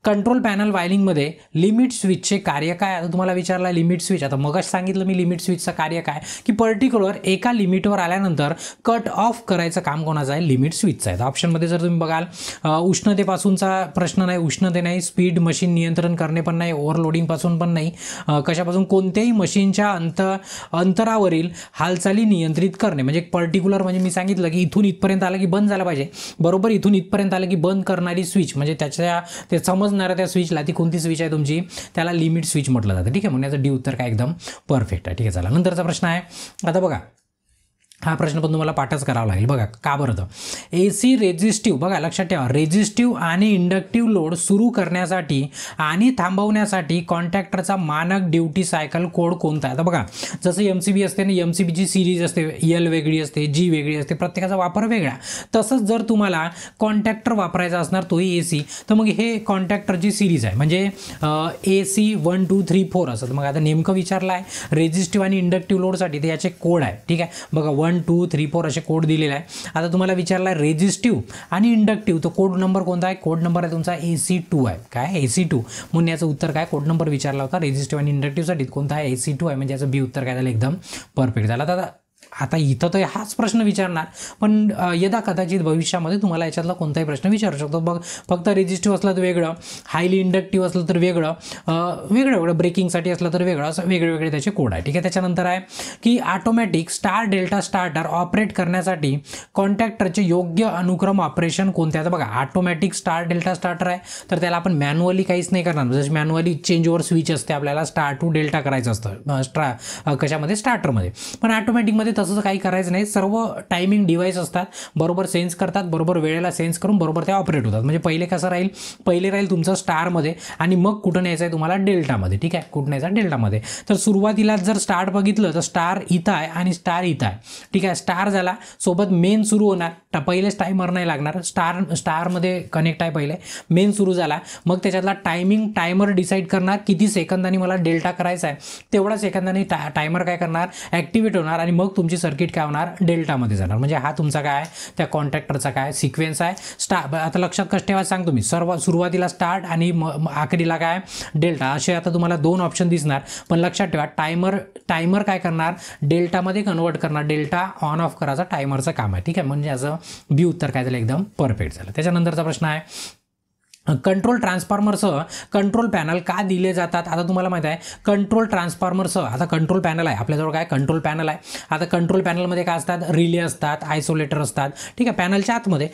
कंट्रोल पॅनल वायरिंगमध्ये लिमिट स्विचचे कार्य काय. आता तुम्हाला विचारला लिमिट स्विच, आता मगच सांगितलं मी लिमिट स्विचचं कार्य काय, की पर्टिक्युलर एका लिमिटवर आल्यानंतर कट ऑफ करायचं काम कोणाचं आहे, लिमिट स्विचचं आहे. तर ऑप्शनमध्ये जर तुम्ही बघाल, उष्णतेपासूनचा प्रश्न नाही, उष्णते नाही, स्पीड मशीन नियंत्रण करणे पण नाही, ओव्हरलोडिंगपासून पण नाही, कशापासून, कोणत्याही मशीनच्या अंतरावरील हालचाली नियंत्रित करणे. म्हणजे पर्टिक्युलर, म्हणजे मी सांगितलं की इथून इथपर्यंत आलं की बंद झालं पाहिजे, बरोबर. इथून इथपर्यंत आलं की बंद करणारी स्विच, म्हणजे ते समजणाऱ्या त्या स्विचला, ती कोणती स्विच आहे तुमची, त्याला लिमिट स्विच म्हटलं जातं, ठीक आहे. म्हणून याचं डी उत्तर काय एकदम परफेक्ट आहे, ठीक आहे. चला, नंतरचा प्रश्न आहे, आता बघा, हा प्रश्न पण तुम्हाला पाठच करावा लागेल बघा. का बरं, तर AC रेझिस्टिव्ह, बघा लक्षात ठेवा, रेझिस्टिव्ह आणि इंडक्टिव्ह लोड सुरू करण्यासाठी आणि थांबवण्यासाठी कॉन्टॅक्टरचा मानक ड्युटी सायकल कोड कोणता आहे. आता बघा, जसं MCB असते ना, MCBची सिरीज असते, L वेगळी असते, G वेगळी असते, प्रत्येकाचा वापर वेगळा. तसंच जर तुम्हाला कॉन्टॅक्टर वापरायचा असणार, तोही AC, तर मग हे कॉन्टॅक्टरची सिरीज आहे, म्हणजे AC 1 2 3 4 असं. मग आता नेमकं विचारलं आहे रेझिस्टिव्ह आणि इंडक्टिव्ह लोडसाठी, तर याचे कोड आहे, ठीक आहे. बघा 1 2 3 4 असे कोड दिलेला आहे. आता तुम्हाला विचारला आहे रेझिस्टिव्ह आणि इंडक्टिव्ह, तर कोड नंबर कोणता आहे, कोड नंबर आहे तुमचा AC2 आहे. काय, AC2. म्हणून याचं उत्तर काय, कोड नंबर विचारला होता रेझिस्टिव्ह आणि इंडक्टिव्हसाठी, कोणता आहे, AC2 आहे. म्हणजे याचं बी उत्तर काय झालं, एकदम परफेक्ट झालं. आता इथं तर हाच प्रश्न विचारणार, पण यदा कदाचित भविष्यामध्ये तुम्हाला याच्यातला कोणताही प्रश्न विचारू शकतो. बघ, फक्त रेझिस्टिव्ह असलं तर वेगळं, हायली इंडक्टिव्ह असलं तर वेगळं, वेगळं ब्रेकिंगसाठी असलं तर वेगळं, असं वेगळे त्याचे कोड आहे, ठीक आहे. त्याच्यानंतर आहे की automatic star delta starter operate करण्यासाठी कॉन्टॅक्टरचे योग्य अनुक्रम ऑपरेशन कोणते. आता बघा, ऑटोमॅटिक स्टार डेल्टा स्टार्टर आहे, तर त्याला आपण मॅन्युअली काहीच नाही करणार. जसं मॅन्युअली चेंज ओव्हर स्विच असते, आपल्याला स्टार टू डेल्टा करायचं असतं कशामध्ये, स्टार्टरमध्ये. पण ऑटोमॅटिकमध्ये तसं काही करायचं नाही. सर्व टायमिंग डिव्हाइस असतात, बरोबर सेन्स करतात, बरोबर वेळेला सेन्स करून बरोबर ते ऑपरेट होतात. म्हणजे पहिले राहील तुमचं स्टारमध्ये आणि मग कुठं न्यायचं आहे तुम्हाला, डेल्टामध्ये, ठीक आहे. कुठं न्यायचं डेल्टामध्ये. तर सुरुवातीला जर स्टार बघितलं तर स्टार इथं आहे आणि स्टार इथं आहे, ठीक आहे. स्टार झाला, सोबत मेन सुरू होणार, पहिलेच टायमर नाही लागणार, स्टारमध्ये कनेक्ट आहे, पहिले मेन सुरू झाला, मग त्याच्यातला टायमर डिसाईड करणार किती सेकंदांनी मला डेल्टा करायचा आहे, तेवढ्या सेकंदांनी टायमर काय करणार, ॲक्टिवेट होणार आणि मग तुमची सर्किट काय होणार, डेल्टामध्ये जाणार. म्हणजे हा तुमचा काय, त्या कॉन्टॅक्टरचा काय सिक्वेन्स आहे. आता लक्षात कसं ठेवायचं सांगतो मी, सुरुवातीला स्टार्ट आणि आखरीला काय, डेल्टा, असे आता तुम्हाला 2 ऑप्शन दिसणार. पण लक्षात ठेवा, टायमर काय करणार, डेल्टामध्ये कन्वर्ट करणार, डेल्टा ऑन ऑफ करायचा टायमरचं काम आहे, ठीक आहे. म्हणजे याचं बी उत्तर काय झालं, एकदम परफेक्ट झालं. त्याच्यानंतरचा प्रश्न आहे, कंट्रोल ट्रान्सफॉर्मरसह कंट्रोल पॅनल का दिले जातात? आता तुम्हाला माहिती आहे कंट्रोल ट्रान्सफॉर्मरसह आता कंट्रोल पॅनल आहे आपल्याजवळ, काय कंट्रोल पॅनल आहे. आता कंट्रोल पॅनलमध्ये काय असतात, रिले असतात, आयसोलेटर असतात, ठीक आहे. पॅनलच्या आतमध्ये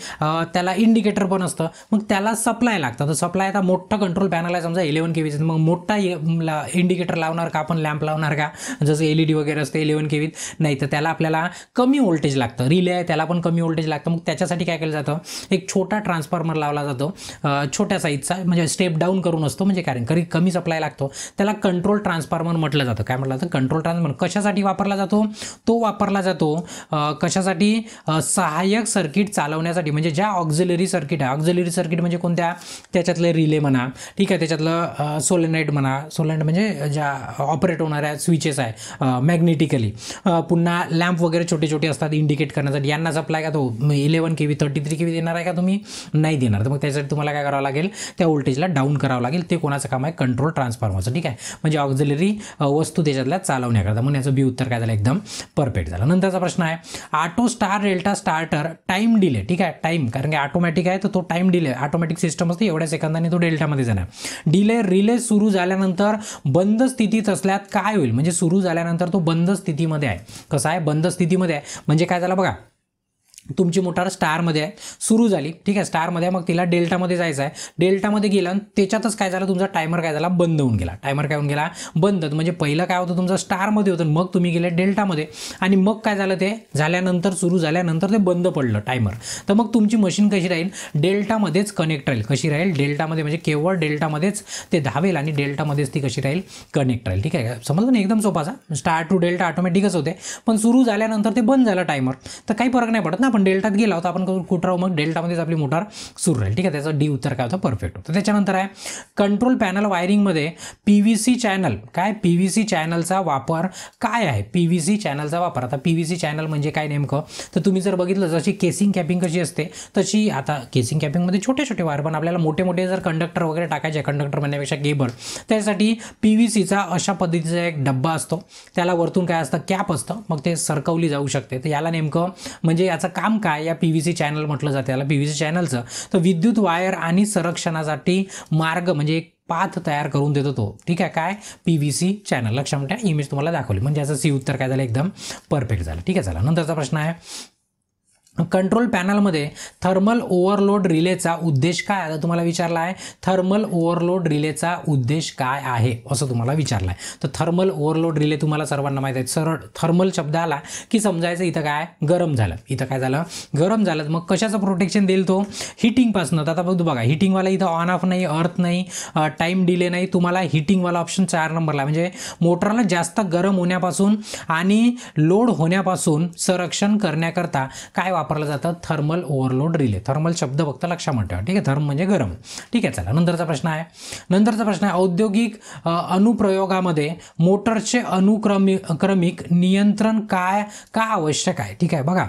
त्याला इंडिकेटर पण असतं, मग त्याला सप्लाय लागतं. तर सप्लाय आता मोठं कंट्रोल पॅनल आहे समजा 11 kV, मग मोठा इंडिकेटर लावणार का आपण, लॅम्प लावणार का, जसं LED वगैरे असते 11 kV, नाही तर त्याला आपल्याला कमी व्होल्टेज लागतं. रिले आहे त्याला पण कमी व्होल्टेज लागतं, मग त्याच्यासाठी काय केलं जातं, एक छोटा ट्रान्सफॉर्मर लावला जातो, छोट्या साईजचा, म्हणजे स्टेप डाऊन करून असतो, म्हणजे कारण कमी सप्लाय लागतो, त्याला कंट्रोल ट्रान्सफॉर्मर म्हटलं जातं. काय म्हटलं जातं, कंट्रोल ट्रान्सफॉर्मर. कशासाठी वापरला जातो, तो वापरला जातो कशासाठी, सहाय्यक सर्किट चालवण्यासाठी, म्हणजे ज्या ऑक्झिलरी सर्किट आहे, ऑक्झिलरी सर्किट म्हणजे कोणत्या, त्याच्यातले रिले म्हणा, ठीक आहे, त्याच्यातलं सोलेनाईड म्हणा, सोलेनाईड म्हणजे ज्या ऑपरेट होणाऱ्या स्विचेस आहे मॅग्नेटिकली, पुन्हा लॅम्प वगैरे छोटे छोटे असतात इंडिकेट करण्यासाठी, यांना सप्लाय का तो 11 kV 33 kV देणार आहे का तुम्ही, नाही देणार. तर मग त्यासाठी तुम्हाला काय करावं लागेल, त्या व्होल्टेजला डाऊन करावं लागेल. ते कोणाचं काम आहे, कंट्रोल ट्रान्सफॉर्मरचं, ठीक आहे, म्हणजे ऑक्झिलरी वस्तू त्याच्यातल्या चालवण्याकरता. म्हणून याचं बी उत्तर काय झालं, एकदम परफेक्ट झालं. नंतरचा प्रश्न आहे, auto star delta starter time delay, ठीक आहे, टाईम, कारण की ऑटोमॅटिक आहे तर तो टाईम डिले, ऑटोमॅटिक सिस्टम असते, एवढ्या सेकंदाने तो डेल्टामध्ये जाणार. डिले रिले सुरू झाल्यानंतर बंद स्थितीत असल्यात काय होईल, म्हणजे सुरू झाल्यानंतर तो बंद स्थितीमध्ये आहे. कसं आहे, बंद स्थितीमध्ये आहे म्हणजे काय झालं बघा, तुमची मोटार स्टारमध्ये आहे, सुरू झाली, ठीक आहे, स्टारमध्ये आहे, मग तिला डेल्टामध्ये जायचं आहे, डेल्टामध्ये गेलं आणि त्याच्यातच काय झालं, तुमचा टायमर काय झाला, बंद होऊन गेला. टायमर काय होऊन गेला, बंद. म्हणजे पहिलं काय होतं, तुमचं स्टारमध्ये होतं, मग तुम्ही गेले डेल्टामध्ये, आणि मग काय झालं, ते झाल्यानंतर, सुरू झाल्यानंतर ते बंद पडलं टायमर. तर मग तुमची मशीन कशी राहील, डेल्टामध्येच कनेक्ट राहील. कशी राहील, डेल्टामध्ये, म्हणजे केवळ डेल्टामध्येच ते धावेल आणि डेल्टामध्येच ती कशी राहील, कनेक्ट राहील. ठीक आहे, समजलं ना, एकदम सोपाचा. स्टार टू डेल्टा ऑटोमॅटिकच होते, पण सुरू झाल्यानंतर ते बंद झालं टायमर, तर काही फरक नाही पडत ना. आपण डेल्टात गेला होता, आपण कुठं राहू, मग डेल्टामध्येच आपली मोटार सुरू राहील. ठीक आहे, त्याचं डी उत्तर काय होतं, परफेक्ट होतं. त्याच्यानंतर आहे कंट्रोल पॅनल वायरिंगमध्ये PVC चॅनल, काय PVC चॅनलचा वापर काय आहे, PVC चॅनलचा वापर. आता PVC चॅनल म्हणजे काय नेमकं, तर तुम्ही जर बघितलं, जशी केसिंग कॅपिंग कशी असते तशी, आता केसिंग कॅपिंगमध्ये छोटे छोटे वायर, पण आपल्याला मोठे मोठे जर कंडक्टर वगैरे टाकायचे, कंडक्टर म्हणण्यापेक्षा केबल, त्यासाठी PVCचा अशा पद्धतीचा एक डब्बा असतो, त्याला वरतून काय असतं, कॅप असतं, मग ते सरकवली जाऊ शकते. तर याला नेमकं म्हणजे याचं काम काय, या PVC चॅनल म्हटलं जातं याला, PVC चॅनलचं. तर विद्युत वायर आणि संरक्षणासाठी मार्ग, म्हणजे एक पाथ तयार करून देतो तो. ठीक आहे, काय PVC चॅनल. लक्षात ठेवा, इमेज तुम्हाला दाखवली, म्हणजे याचं सी उत्तर काय झालं, एकदम परफेक्ट झालं. ठीक आहे, चला नंतरचा प्रश्न आहे, कंट्रोल पॅनलमध्ये थर्मल ओव्हरलोड रिलेचा उद्देश काय. आता तुम्हाला विचारला आहे थर्मल ओव्हरलोड रिलेचा उद्देश काय आहे, असं तुम्हाला विचारलं आहे. तर थर्मल ओव्हरलोड रिले तुम्हाला सर्वांना माहीत आहे, सरळ थर्मल शब्द आला की समजायचं इथं काय गरम झालं, इथं काय झालं, गरम झालं. मग कशाचं प्रोटेक्शन देईल तो, हिटिंगपासून. आता बघा हिटिंगवाला इथं ऑन ऑफ नाही, अर्थ नाही, टाईम डिले नाही, तुम्हाला हिटिंगवाला ऑप्शन 4 नंबरला, म्हणजे मोटरला जास्त गरम होण्यापासून आणि लोड होण्यापासून संरक्षण करण्याकरता काय वापरलं जातं, थर्मल ओव्हरलोड रिले. थर्मल शब्द फक्त लक्षात ठेवा. ठीक आहे, थर्म म्हणजे गरम. ठीक आहे, चला नंतरचा प्रश्न आहे, औद्योगिक अनुप्रयोगामध्ये मोटरचे अनुक्रमिक नियंत्रण का आवश्यक आहे. ठीक आहे, बघा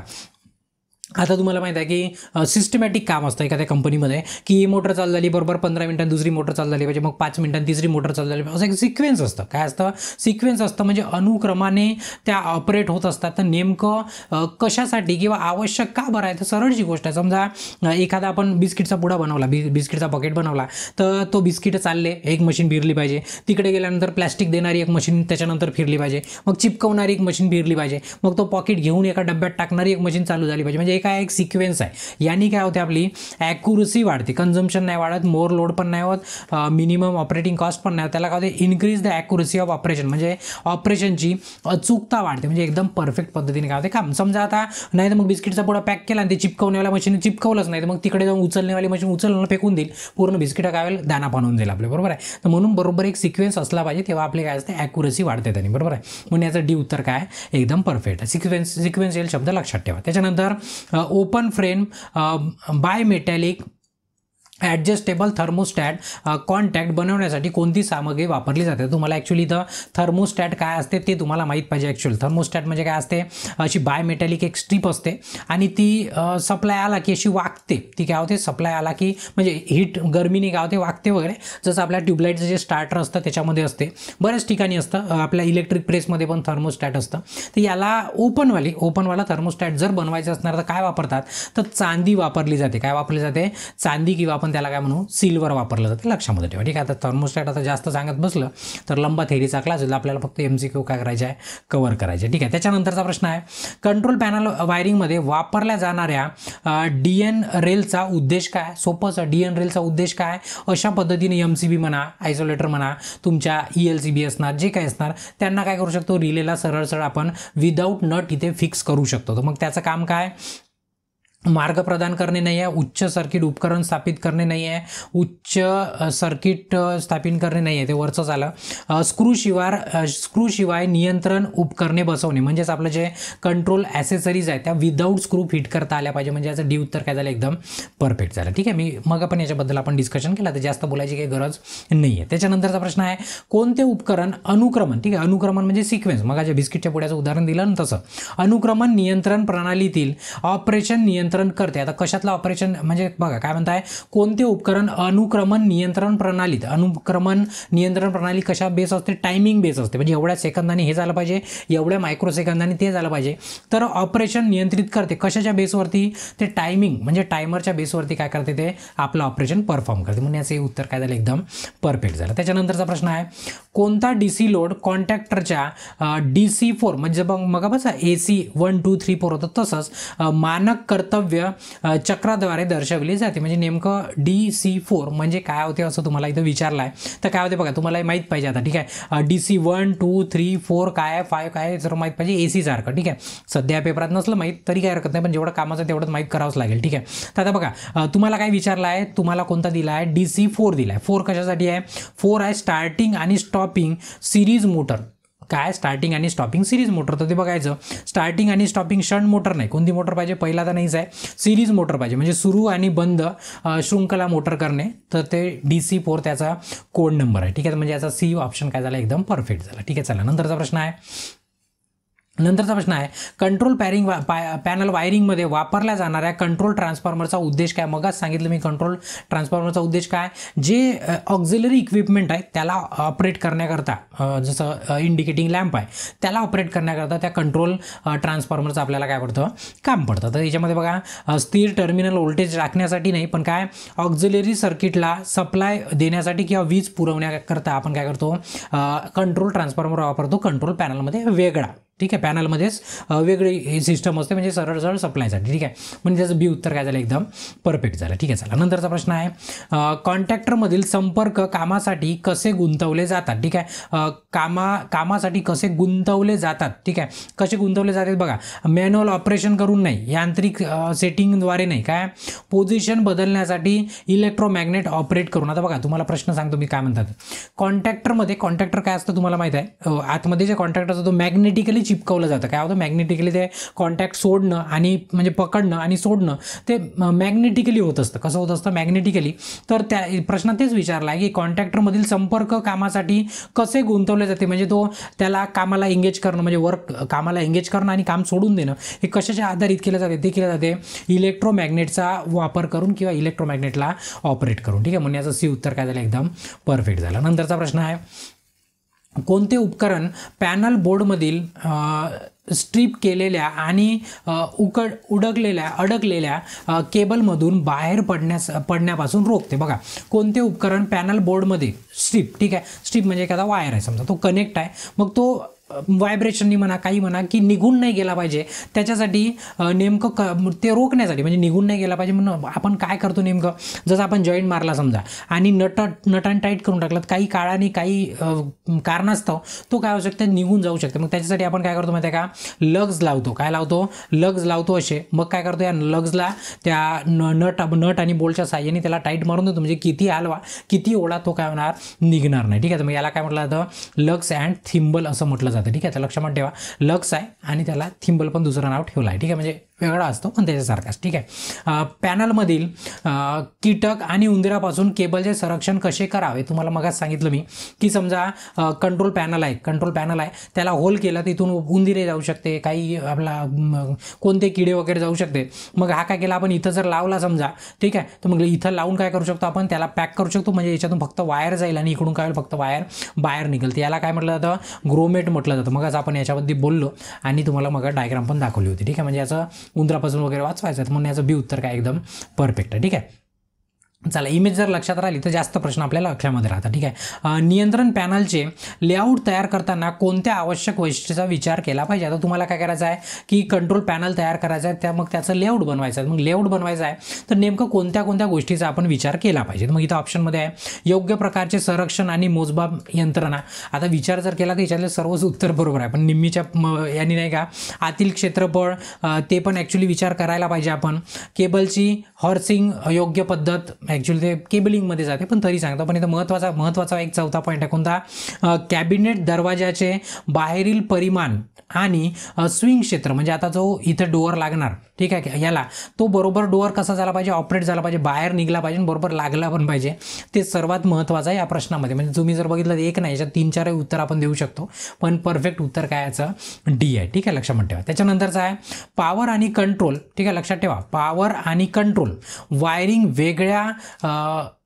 आता तुम्हाला माहिती आहे की सिस्टमॅटिक काम असतं एखाद्या कंपनीमध्ये, की मोटर चालू झाली बरोबर 15 मिनिटांनी दुसरी मोटर चालू झाली पाहिजे, मग 5 मिनिटांनी तिसरी मोटर चालू झाली पाहिजे, असं एक सिक्वेन्स असतं. काय असतं, सिक्वेन्स असतं, म्हणजे अनुक्रमाने त्या ऑपरेट होत असतात. तर नेमकं कशासाठी किंवा आवश्यक का बरं आहे, तर सरळची गोष्ट आहे. समजा एखादा आपण बिस्किटचा पुडा बनवला, बिस्किटचा पॉकेट बनवला, तर तो बिस्किट चालले, एक मशीन फिरली पाहिजे, तिकडे गेल्यानंतर प्लॅस्टिक देणारी एक मशीन त्याच्यानंतर फिरली पाहिजे, मग चिपकवणारी एक मशीन फिरली पाहिजे, मग तो पॉकेट घेऊन एका डब्यात टाकणारी एक मशीन चालू झाली पाहिजे. म्हणजे काय एक सिक्वेन्स आहे. यानी काय होते, आपली ॲक्युरसी वाढते, कन्झम्पशन नाही वाढत, मोर लोड पण नाही होत, मिनिमम ऑपरेटिंग कॉस्ट पण नाही होत. त्याला काय होते, increase the accuracy of operation, म्हणजे ऑपरेशनची अचूकता वाढते, म्हणजे एकदम परफेक्ट पद्धतीने काय होते काम. समजा आता नाही तर मग बिस्किटचा पुडा पॅक केला आणि ते चिपकवण्यावाल्या मशीन चिपकवलंच नाही, तर मग तिकडे जाऊन उचलण्यावाली मशीन उचलणं फेकून देईल, पूर्ण बिस्किट काय होईल, दाना पाणवून जाईल आपले. बरोबर आहे, तर म्हणून बरोबर एक सिक्वेन्स असला पाहिजे, तेव्हा आपले काय असते, ॲक्युरसी वाढते त्यांनी. बरोबर आहे, म्हणून याचं डी उत्तर काय, एकदम परफेक्ट आहे. सिक्वेन्शियल शब्द लक्षात ठेवा. त्याच्यानंतर open frame by metallic adjustable thermostat contact बनवण्यासाठी कोणती सामग्री वापरली जाते. तुम्हाला ॲक्च्युली इथं थर्मोस्टॅट काय असते ते तुम्हाला माहीत पाहिजे. ॲक्च्युअली थर्मोस्टॅट म्हणजे काय असते, अशी बाय मेटॅलिक एक स्ट्रीप असते आणि ती सप्लाय आला की अशी वागते. ती काय होते, सप्लाय आला की म्हणजे हीट गरमीने काय होते, वागते वगैरे, जसं आपल्या ट्यूबलाईटचं जे स्टार्टर असतं त्याच्यामध्ये असते, बऱ्याच ठिकाणी असतं, आपल्या इलेक्ट्रिक प्रेसमध्ये पण थर्मोस्टॅट असतं. तर याला ओपनवाला थर्मोस्टॅट जर बनवायचं असणार तर काय वापरतात, तर चांदी वापरली जाते. काय वापरली जाते, चांदी, किंवा आपण आपण त्याला काय म्हणू, सिल्वर वापरलं जातं, लक्षामध्ये ठेवा. ठीक आहे. आता थर्मोस्टॅट आता जास्त सांगत बसलं तर लंबा थेरीचा क्लास होईल, आपल्याला फक्त MCQ काय करायचे आहे, कव्हर करायचे. ठीक आहे. त्याच्यानंतरचा प्रश्न आहे, कंट्रोल पॅनल वायरिंगमध्ये वापरल्या जाणाऱ्या DN रेलचा उद्देश काय. सोपंच, DN रेलचा उद्देश काय, अशा पद्धतीने MCB म्हणा, आयसोलेटर म्हणा, तुमच्या ELCB असणार, जे काय असणार त्यांना काय करू शकतो, रिलेला सरळ सरळ आपण विदाऊट नट इथे फिक्स करू शकतो. तर मग त्याचं काम काय, मार्ग प्रदान करणे नाही आहे, उच्च सर्किट उपकरण स्थापित करणे नाही आहे, उच्च सर्किट स्थापित करणे नाही आहे, ते वरचं झालं. स्क्रूशिवाय नियंत्रण उपकरणे बसवणे, म्हणजेच आपलं जे कंट्रोल ॲसेसरीज आहेत त्या विदाऊट स्क्रू फिट करता आल्या पाहिजे. म्हणजे याचं डी उत्तर काय झालं, एकदम परफेक्ट झालं. ठीक आहे. मी मग आपण याच्याबद्दल आपण डिस्कशन केलं, तर जास्त बोलायची काही गरज नाही आहे. त्याच्यानंतरचा प्रश्न आहे, कोणते उपकरण अनुक्रमण, ठीक आहे, अनुक्रमण म्हणजे सिक्वेन्स, मग ज्या बिस्किटच्या पुड्याचं उदाहरण दिलं ना तसं, अनुक्रमण नियंत्रण प्रणालीतील ऑपरेशन नियंत्रण करते. आता कशातलं ऑपरेशन म्हणजे बघा काय म्हणताय, कोणते उपकरण अनुक्रमण नियंत्रण प्रणालीत, अनुक्रमण नियंत्रण प्रणाली कशा बेस असते, टायमिंग बेस असते, म्हणजे एवढ्या सेकंदाने हे झालं पाहिजे, एवढ्या मायक्रो सेकंदाने ते झालं पाहिजे. तर ऑपरेशन नियंत्रित करते कशाच्या बेसवरती, ते टायमिंग म्हणजे टायमरच्या बेसवरती काय करते, ते आपलं ऑपरेशन परफॉर्म करते. म्हणून याचे उत्तर काय झालं, एकदम परफेक्ट झालं. त्याच्यानंतरचा प्रश्न आहे, कोणता DC लोड कॉन्टॅक्टरच्या DC4 म्हणजे मग बस AC 1 2 3 4 होतं तसंच मानक कर्तव्य चक्राद्वारे दर्शवली जाते. म्हणजे नेमकं DC4 म्हणजे काय होते असं तुम्हाला इथं विचारलं आहे, तर काय होते बघा, तुम्हाला माहीत पाहिजे आता. ठीक आहे. DC 1 2 3 4 काय 5 काय जर माहीत पाहिजे AC सारखं. ठीक आहे. सध्या पेपरात नसलं माहीत तरी काय हरकत नाही, पण जेवढं कामाचं तेवढंच माहीत करावंच लागेल. ठीक आहे. तर आता बघा तुम्हाला काय विचारलं आहे, तुम्हाला कोणता दिला आहे, DC4 दिला आहे. 4 कशासाठी आहे, 4 आहे स्टार्टिंग आणि स्टॉपिंग सिरीज मोटर. काय, स्टार्टिंग आणि स्टॉपिंग सिरीज मोटर. तर ते बघायचं, स्टार्टिंग आणि स्टॉपिंग शंट मोटर नाही, कोणती मोटर पाहिजे, पहिला तर नाहीच आहे, सिरीज मोटर पाहिजे, म्हणजे सुरू आणि बंद शृंखला मोटर करणे. तर ते DC4 त्याचा कोड नंबर आहे. ठीक आहे. म्हणजे याचा C ऑप्शन काय झाला, एकदम परफेक्ट झाला. ठीक आहे. चला नंतरचा प्रश्न आहे, कंट्रोल पॅनल वायरिंगमध्ये वापरल्या जाणाऱ्या कंट्रोल ट्रान्सफॉर्मरचा उद्देश काय. मगच सांगितलं मी, कंट्रोल ट्रान्सफॉर्मरचा उद्देश काय, जे ऑक्झिलरी इक्विपमेंट आहे त्याला ऑपरेट करण्याकरता, जसं इंडिकेटिंग लॅम्प आहे त्याला ऑपरेट करण्याकरता त्या कंट्रोल ट्रान्सफॉर्मरचं आपल्याला काय पडतं, काम पडतं. तर याच्यामध्ये बघा, स्थिर टर्मिनल व्होल्टेज राखण्यासाठी नाही, पण काय ऑक्झिलरी सर्किटला सप्लाय देण्यासाठी किंवा वीज पुरवण्याकरता आपण काय करतो, कंट्रोल ट्रान्सफॉर्मर वापरतो कंट्रोल पॅनलमध्ये वेगळा. ठीक आहे. पॅनलमध्येच वेगळी सिस्टम असते, म्हणजे सरळ सरळ सप्लायसाठी. ठीक आहे. म्हणजे त्याचं B उत्तर काय झालं, एकदम परफेक्ट झालं. ठीक आहे. चला नंतरचा प्रश्न आहे, कॉन्टॅक्टरमधील संपर्क कामासाठी कसे गुंतवले जातात. ठीक आहे. कामासाठी कसे गुंतवले जातात. ठीक आहे. कसे गुंतवले जातात बघा, मॅन्युअल ऑपरेशन करून नाही, यांत्रिक सेटिंगद्वारे नाही, काय पोझिशन बदलण्यासाठी इलेक्ट्रोमॅग्नेट ऑपरेट करून. आता बघा तुम्हाला प्रश्न सांगतो मी काय म्हणतात, कॉन्टॅक्टरमध्ये कॉन्टॅक्टर काय असतं तुम्हाला माहीत आहे, आतमध्ये जे कॉन्टॅक्टर असतो तो मॅग्नेटिकली चिपकवलं जातं. काय होतं, मॅग्नेटिकली ते कॉन्टॅक्ट सोडणं आणि म्हणजे पकडणं आणि सोडणं ते मॅग्नेटिकली होत असतं. कसं होत असतं, मॅग्नेटिकली. तर त्या प्रश्नात तेच विचारला आहे की कॉन्टॅक्टरमधील संपर्क कामासाठी कसे गुंतवले जाते, म्हणजे तो त्याला कामाला एंगेज करणं, म्हणजे वर्क कामाला एंगेज करणं आणि काम सोडून देणं, हे कशाच्या आधारित केलं जाते, ते केलं जाते इलेक्ट्रोमॅग्नेटचा वापर करून किंवा इलेक्ट्रोमॅग्नेटला ऑपरेट करून. ठीक आहे. म्हणजे याचं C उत्तर काय झालं, एकदम परफेक्ट झालं. नंतरचा प्रश्न आहे, कोणते उपकरण पॅनल बोर्डमधील स्ट्रीप केलेल्या आणि अडकलेल्या केबलमधून बाहेर पडण्यापासून रोखते. बघा, कोणते उपकरण पॅनल बोर्डमध्ये स्ट्रीप, ठीक आहे, स्ट्रीप म्हणजे एखादा वायर आहे समजा, तो कनेक्ट आहे, मग तो व्हायब्रेशननी म्हणा काही म्हणा की निघून नाही गेला पाहिजे, त्याच्यासाठी नेमकं ते रोखण्यासाठी म्हणजे निघून नाही गेला पाहिजे म्हणून आपण काय करतो, नेमकं जसं आपण जॉईंट मारला समजा आणि नट टाईट करून टाकलात, काही काळाने काही कारणास्तव तो काय होऊ शकतं, निघून जाऊ शकते. मग त्याच्यासाठी आपण काय करतो माहिती आहे का, लग्ज लावतो. काय लावतो, लग्ज लावतो असे. मग काय करतो, या लग्जला त्या नट आणि बोल्टच्या साह्याने त्याला टाईट मारून देतो, म्हणजे किती हलवा किती ओढा तो काय होणार, निघणार नाही. ठीक आहे. मग याला काय म्हटलं जातं, लग्स अँड थिंबल असं म्हटलं जातं. ठीक आहे. तर लक्षात ठेवा, लक्स आहे आणि त्याला थिंबल पण दुसरं नाव ठेवलं आहे. ठीक आहे. म्हणजे वेगळा असतो पण त्याच्यासारखाच. ठीक आहे. पॅनलमधील कीटक आणि उंदरापासून केबलचे संरक्षण कसे करावे, तुम्हाला मगाच सांगितलं मी की समजा कंट्रोल पॅनल आहे त्याला होल केला तर इथून उंदीरे जाऊ शकते, काही आपला कोणते किडे वगैरे जाऊ शकते. मग हा काय केला आपण, इथं जर लावला समजा, ठीक आहे, तर मग इथं लावून काय करू शकतो आपण, त्याला पॅक करू शकतो, म्हणजे याच्यातून फक्त वायर जाईल आणि इकडून काय होईल, फक्त वायर बाहेर निघेल. याला काय म्हटलं जातं, ग्रोमेट म्हटलं जातं. मगच आपण याच्याबद्दल बोललो आणि तुम्हाला मग डायग्राम पण दाखवली होती. ठीक आहे. म्हणजे याचं उंदरापासून वगैरे वाचवायचं, म्हणून याचं B उत्तर काय एकदम परफेक्ट आहे. ठीक आहे. चला, इमेज जर लक्षात राहिली तर जास्त प्रश्न आपल्याला लक्षामध्ये राहतात. ठीक आहे. नियंत्रण पॅनलचे लेआउट तयार करताना कोणत्या आवश्यक वैशिष्ट्याचा विचार केला पाहिजे. आता तुम्हाला काय करायचं आहे की कंट्रोल पॅनल तयार करायचा आहे, मग त्याचं लेआउट बनवायचं आहे. मग लेआउट बनवायचं आहे तर नेमकं कोणत्या कोणत्या गोष्टीचा आपण विचार केला पाहिजे. मग इथं ऑप्शनमध्ये आहे योग्य प्रकारचे संरक्षण आणि मोजमाप यंत्रणा. आता विचार जर केला तर याच्यातले सर्वच उत्तर बरोबर आहे, पण निम्मीच्या यांनी नाही का आतील क्षेत्रफळ ते पण ॲक्च्युली विचार करायला पाहिजे आपण. केबलची हॉर्सिंग योग्य पद्धत, ॲक्च्युली ते केबलिंगमध्ये जाते पण तरी सांगतो. पण इथं महत्त्वाचा एक चौथा पॉईंट आहे कोणता, कॅबिनेट दरवाजाचे बाहेरील परिमाण आणि स्विंग क्षेत्र, म्हणजे आता जो इथं डोअर लागणार, ठीक आहे, याला तो बरोबर डोअर कसा झाला पाहिजे, ऑपरेट झाला पाहिजे, बाहेर निघला पाहिजे, बरोबर लागला पण पाहिजे. ते सर्वात महत्त्वाचं आहे या प्रश्नामध्ये. म्हणजे तुम्ही जर बघितलं तर एक नाही, याच्यात 3-4 उत्तर आपण देऊ शकतो, पण परफेक्ट उत्तर काय याचं डी आहे. ठीक आहे, लक्षात ठेवा. त्याच्यानंतरचं आहे पॉवर आणि कंट्रोल. ठीक आहे, लक्षात ठेवा, पॉवर आणि कंट्रोल वायरिंग वेगळ्या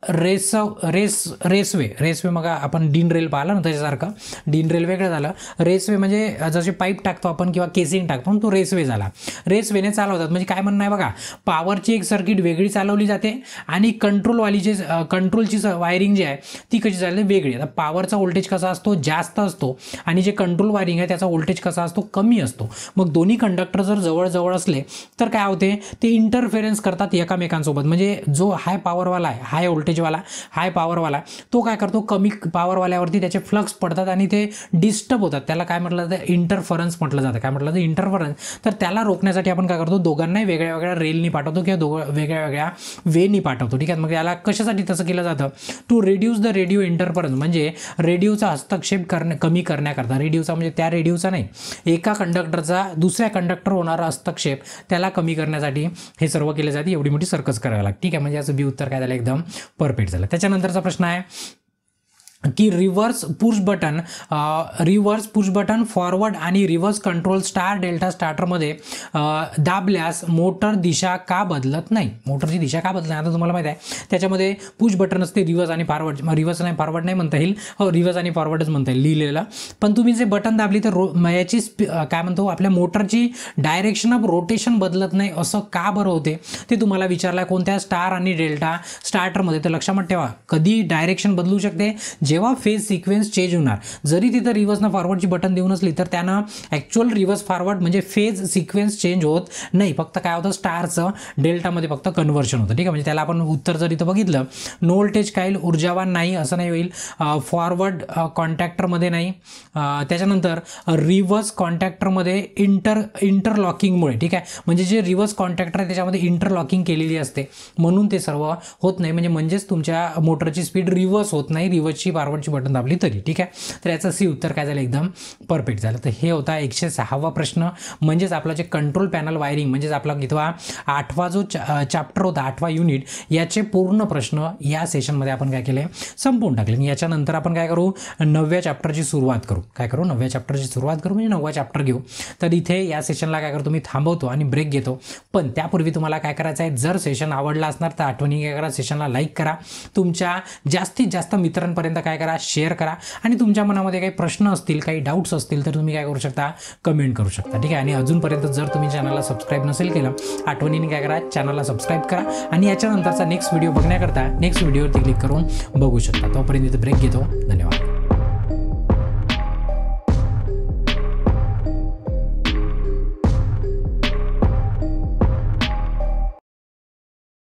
रेसवे मग आपण डीन रेल पाहिलं ना त्याच्यासारखं, डीन रेल वेगळं झालं. रेसवे म्हणजे जसे पाईप टाकतो आपण किंवा केसिंग टाकतो तो रेसवे झाला. रेसवेने चालवतात म्हणजे काय म्हणणं आहे बघा, पॉवरची एक सर्किट वेगळी चालवली जाते आणि कंट्रोलवाली जे कंट्रोलची वायरिंग जी आहे ती कशी चालते वेगळी. आता पॉवरचा व्होल्टेज कसा असतो जास्त असतो आणि जे कंट्रोल वायरिंग आहे त्याचा व्होल्टेज कसा असतो कमी असतो. मग दोन्ही कंडक्टर जर जवळ असले तर काय होते, ते इंटरफेरन्स करतात एकमेकांसोबत. म्हणजे जो हाय पॉवरवाला आहे, हाय व्होल्टेजवाला, हाय पॉवरवाला, तो काय करतो कमी पॉवरवाल्यावरती त्याचे फ्लक्स पडतात आणि ते डिस्टर्ब होतात. त्याला काय म्हटलं जातं, इंटरफरन्स म्हटलं जातं. काय म्हटलं जातं, इंटरफरन्स. तर त्याला रोखण्यासाठी आपण काय करतो, दोघांनाही वेगळ्या वेगळ्या रेलनी पाठवतो किंवा वेगळ्या वेगळ्या वेनी पाठवतो. ठीक आहे, मग याला कशासाठी तसं केलं जातं, to reduce the radio interference, म्हणजे रेडिओचा हस्तक्षेप कमी करण्याकरता. रेडिओचा म्हणजे त्या रेडिओचा नाही, एका कंडक्टरचा दुसऱ्या कंडक्टर होणारा हस्तक्षेप त्याला कमी करण्यासाठी हे सर्व केले जाते. एवढी मोठी सर्कस करावी लागते. ठीक आहे, म्हणजे याचं बी उत्तर काय झालं, एकदम परफेक्ट झालं. त्याच्यानंतरचा प्रश्न आहे की रिव्हर्स पुश बटन फॉरवर्ड आणि रिव्हर्स कंट्रोल स्टार डेल्टा स्टार्टरमध्ये दाबल्यास मोटर दिशा का बदलत नाही. मोटरची दिशा का बदलत नाही, आता तुम्हाला माहिती आहे त्याच्यामध्ये पुश बटन असते रिव्हर्स आणि फॉरवर्ड. रिव्हर्स नाही फॉरवर्ड नाही म्हणता येईल, हो रिव्हर्स आणि फॉरवर्डच म्हणता येईल लिहिलेलं. पण तुम्ही जे बटन दाबली तर याची काय म्हणतो आपल्या मोटरची डायरेक्शन ऑफ रोटेशन बदलत नाही. असं का बरं होते ते तुम्हाला विचारलं कोणत्या स्टार आणि डेल्टा स्टार्टरमध्ये. तर लक्षात ठेवा कधी डायरेक्शन बदलू शकते, जेव्हा फेज सिक्वेन्स चेंज होणार. जरी तिथं रिव्हर्सनं फॉरवर्डची बटन देऊन असली तर त्यानं ॲक्च्युअल रिव्हर्स फॉरवर्ड म्हणजे फेज सिक्वेन्स चेंज होत नाही. फक्त काय होतं, स्टारचं डेल्टामध्ये फक्त कन्व्हर्शन होतं. ठीक आहे, म्हणजे त्याला आपण उत्तर जर इथं बघितलं, नो व्होल्टेज कॉइल ऊर्जावान नाही असं नाही होईल, फॉरवर्ड कॉन्टॅक्टरमध्ये नाही. त्याच्यानंतर रिव्हर्स कॉन्टॅक्टरमध्ये इंटरलॉकिंगमुळे. ठीक आहे, म्हणजे जे रिव्हर्स कॉन्टॅक्टर आहे त्याच्यामध्ये इंटरलॉकिंग केलेली असते म्हणून ते सर्व होत नाही. म्हणजेच तुमच्या मोटरची स्पीड रिव्हर्स होत नाही रिव्हर्सची फॉरवर्डची बटन दाबली तरी. ठीक आहे, तर याचं सी उत्तर काय झालं, एकदम परफेक्ट झालं. तर हे होता 106वा प्रश्न. म्हणजेच आपला जे कंट्रोल पॅनल वायरिंग म्हणजेच आपला कितवा 8वा जो चॅप्टर होता 8वा युनिट, याचे पूर्ण प्रश्न या सेशनमध्ये आपण काय केले, संपवून टाकले. आणि याच्यानंतर आपण काय करू, 9व्या चॅप्टरची सुरुवात करू. काय करू, 9व्या चॅप्टरची सुरुवात करू म्हणजे 9वा चॅप्टर घेऊ. तर इथे या सेशनला काय करतो मी थांबवतो आणि ब्रेक घेतो. पण त्यापूर्वी तुम्हाला काय करायचं आहे, जर सेशन आवडला असणार तर आठवणी काय करा, सेशनला लाईक करा, तुमच्या जास्तीत जास्त मित्रांपर्यंत काय करा, शेअर करा. आणि तुमच्या मनामध्ये काही प्रश्न असतील, काही डाऊट्स असतील तर तुम्ही काय करू शकता, कमेंट करू शकता. ठीक आहे, आणि अजूनपर्यंत जर तुम्ही चॅनलला सबस्क्राईब नसेल केलं, आठवणीने काय करा, चॅनलला सबस्क्राईब करा आणि याच्यानंतरचा नेक्स्ट व्हिडिओ बघण्याकरता नेक्स्ट व्हिडिओवरती क्लिक करून बघू शकता. तोपर्यंत इथे ब्रेक घेतो. धन्यवाद.